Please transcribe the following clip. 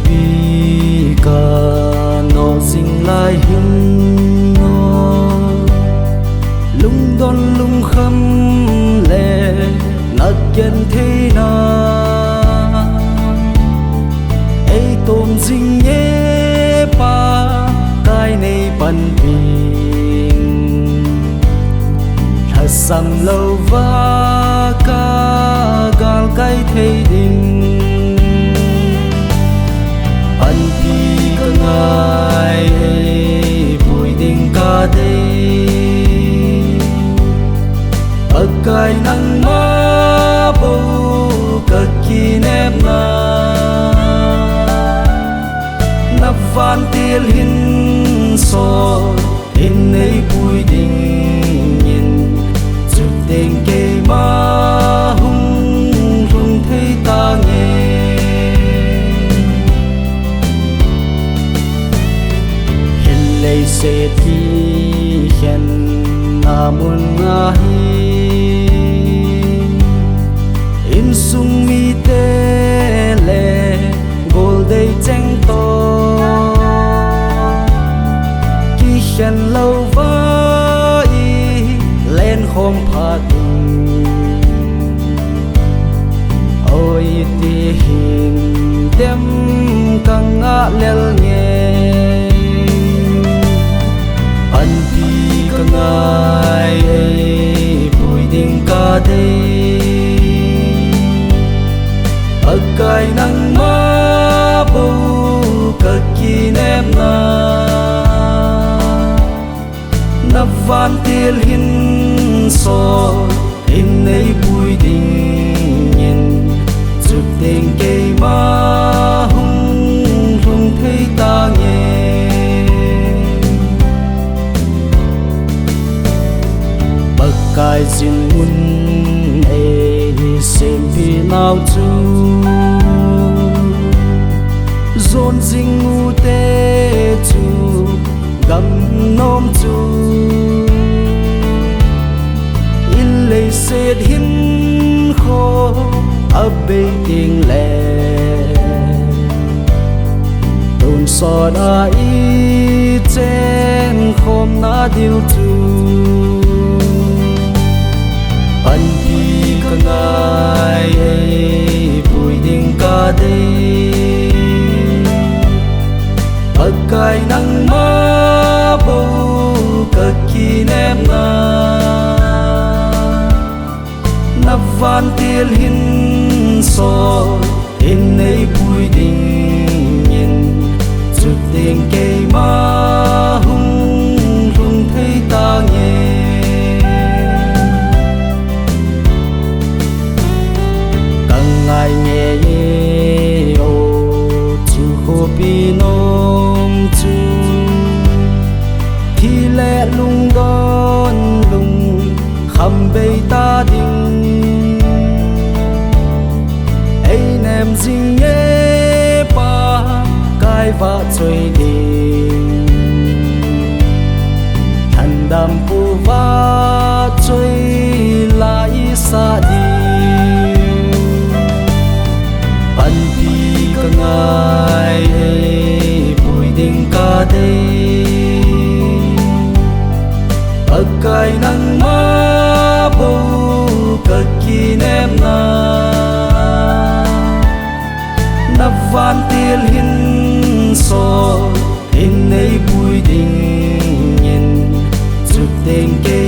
bi ka no sing lai hin no lung don lung kham le nát gen thế na ấy tôm dinh nhé pa cái này bận bình thật sam lâu va ca gal cái thế đình anh đi cả ngày vui đình ca đây ở cái nắng má bầu cực kỳ ném na nắp van tiêu hin so in ấy vui đình nhìn chụp đèn kê má hung hung thấy ta nghe hin lấy sẽ thi khen na muốn nga hi in sung mi te le gol day cheng to ki khen lâu vai lên khom pha ôi ti hin dem kang a lel nghe an ti kang ai vui ding ca đây ở cái nắng má bầu cực kỳ ném na nắp van tiêu hin so in ấy vui đình nhìn chụp đèn cây má hung hung thấy ta nghe bậc cài xin mun xem vì nào chú dồn dinh ngu tê chú gầm nôm chú in lấy sệt hin khô ấp bê tiếng lệ đồn so đã y trên khom na điều chú anh đi cả ngày vui đình ca đây ở cái nắng má bầu cực kỳ ném na nắp van tiêu hin so in ấy vui đình nhìn chụp đèn cây má hung hung thấy ta nghe ai nghe ô chú khô bi nôm chú thì lẽ lung đón lung khăm bê ta đình ấy ném dinh nhé ba cái vạ chơi đình thần đam phù vạ chơi lại xa đi ngày vui đình ca đây ở cái nắng má bầu cực kỳ ném na nắp van tiêu hin so in ấy vui đình nhìn chụp đèn cây